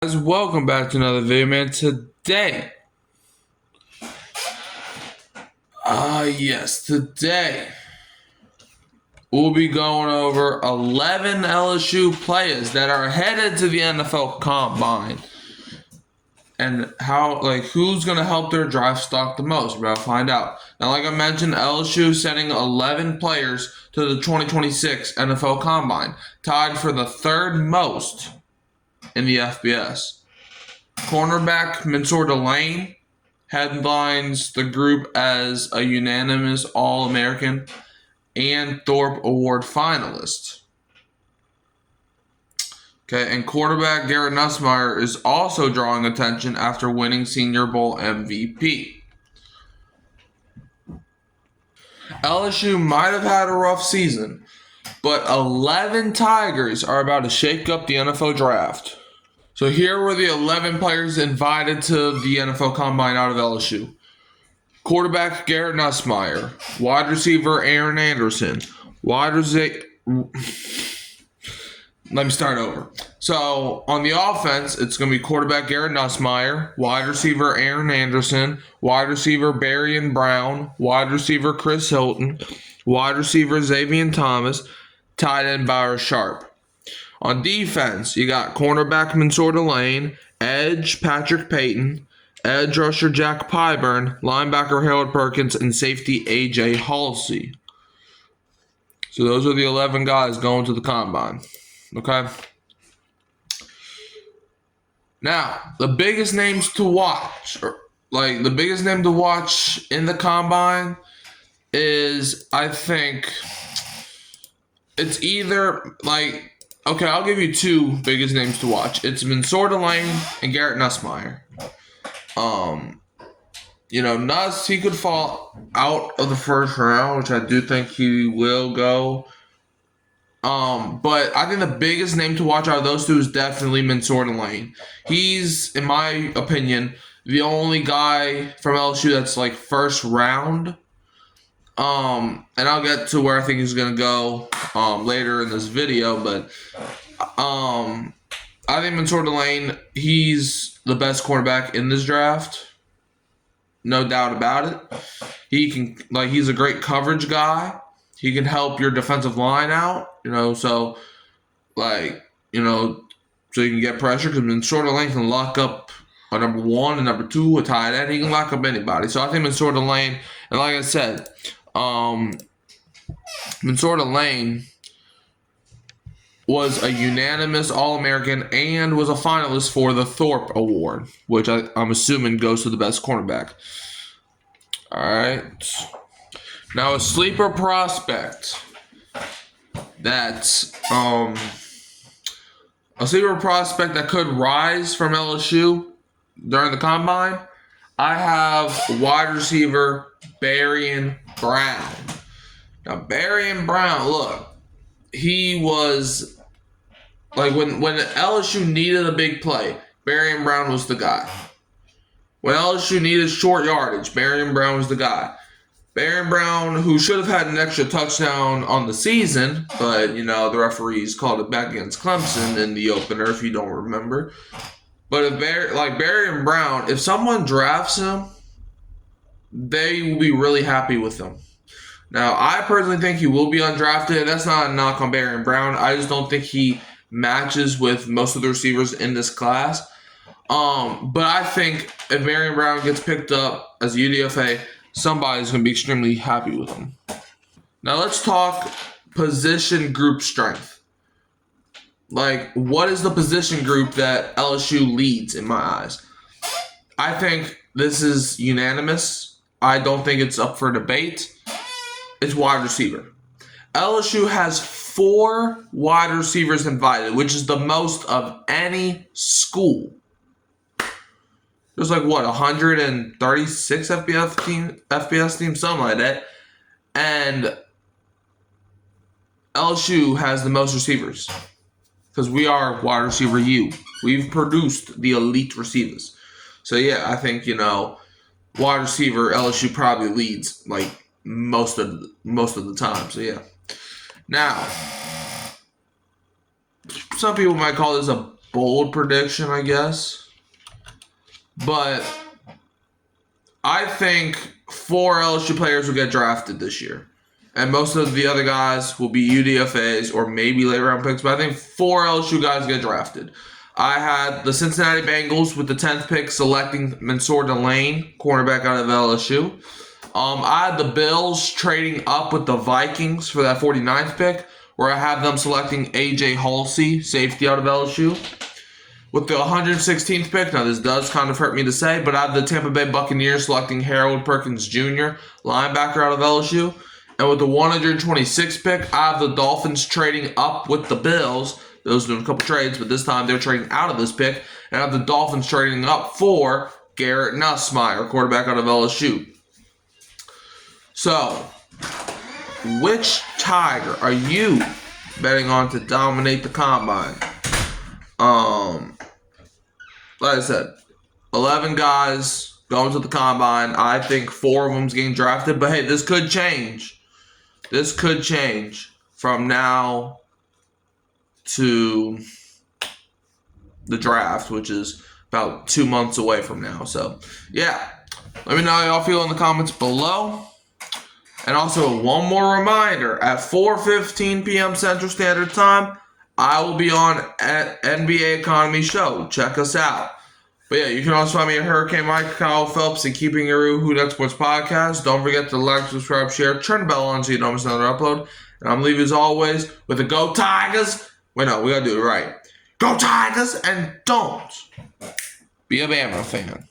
Guys, welcome back to another video, man. Today, today we'll be going over 11 LSU players that are headed to the NFL Combine and who's gonna help their draft stock the most. We're gonna find out. Now, like I mentioned, LSU sending 11 players to the 2026 NFL Combine, tied for the third most in the FBS. Cornerback Mansour Delane headlines the group as a unanimous All-American and Thorpe Award finalist. Okay, and quarterback Garrett Nussmeier is also drawing attention after winning Senior Bowl MVP. LSU might have had a rough season, but 11 Tigers are about to shake up the NFL draft. So here were the 11 players invited to the NFL Combine out of LSU. Quarterback Garrett Nussmeier. Wide receiver Aaron Anderson. Let me start over. So on the offense, it's going to be quarterback Garrett Nussmeier, wide receiver Aaron Anderson, wide receiver Barian Brown, wide receiver Chris Hilton, wide receiver Xavier Thomas, tight end Byron Sharp. On defense, you got cornerback Mansour Delane, edge Patrick Payton, edge rusher Jack Pyburn, linebacker Harold Perkins, and safety A.J. Halsey. So those are the 11 guys going to the Combine. Okay? Now, the biggest names to watch, the biggest name to watch in the Combine is, I think, it's either, okay, I'll give you two biggest names to watch. It's Mansour Delane and Garrett Nussmeier. Nuss, he could fall out of the first round, which I do think he will go. But I think the biggest name to watch out of those two is definitely Mansour Delane. He's, in my opinion, the only guy from LSU that's first round. And I'll get to where I think he's gonna go later in this video, but I think Mansour Delane, he's the best cornerback in this draft. No doubt about it. He can he's a great coverage guy. He can help your defensive line out, so you can get pressure because Mansour Delane can lock up a number one and number two, a tight end. He can lock up anybody. So I think Mansour Delane, and like I said, Mansour Delane was a unanimous All-American and was a finalist for the Thorpe Award, which I'm assuming goes to the best cornerback. All right. Now, a sleeper prospect that could rise from LSU during the Combine, I have wide receiver Barian Brown. Now, Barian Brown, look, he was when LSU needed a big play, Barian Brown was the guy. When LSU needed short yardage, Barian Brown was the guy. Barian Brown, who should have had an extra touchdown on the season, but the referees called it back against Clemson in the opener, if you don't remember. But if Barian Brown, if someone drafts him, they will be really happy with him. Now, I personally think he will be undrafted. That's not a knock on Barian Brown. I just don't think he matches with most of the receivers in this class. But I think if Barian Brown gets picked up as a UDFA, somebody's going to be extremely happy with him. Now, let's talk position group strength. What is the position group that LSU leads in my eyes? I think this is unanimous. I don't think it's up for debate. It's wide receiver. LSU has 4 wide receivers invited, which is the most of any school. There's 136 FBS teams, something like that. And LSU has the most receivers because we are wide receiver U. We've produced the elite receivers. So yeah, I think wide receiver LSU probably leads most of the time. So yeah. Now, some people might call this a bold prediction, I guess. But I think 4 LSU players will get drafted this year. And most of the other guys will be UDFAs or maybe late round picks. But I think 4 LSU guys get drafted. I had the Cincinnati Bengals with the 10th pick selecting Mansour Delane, cornerback out of LSU. I had the Bills trading up with the Vikings for that 49th pick, where I have them selecting A.J. Halsey, safety out of LSU. With the 116th pick, now this does kind of hurt me to say, but I have the Tampa Bay Buccaneers selecting Harold Perkins Jr., linebacker out of LSU. And with the 126th pick, I have the Dolphins trading up with the Bills. Those doing a couple trades, but this time they're trading out of this pick. And I have the Dolphins trading up for Garrett Nussmeier, quarterback out of LSU. So, which Tiger are you betting on to dominate the combine? Like I said, 11 guys going to the combine. I think 4 of them's getting drafted. But hey, this could change. This could change from now to the draft, which is about 2 months away from now. So, yeah. Let me know how y'all feel in the comments below. And also, one more reminder, at 4:15 p.m. Central Standard Time, I will be on at NBA Economy Show. Check us out. But yeah, you can also find me at Hurricane Mike, Kyle Phelps, and Keeping It Real Who Next Sports Podcast. Don't forget to like, subscribe, share, turn the bell on so you don't miss another upload. And I'm leaving as always with the Go Tigers. Wait, no, we gotta do it right. Go Tigers, and don't be a Bama fan.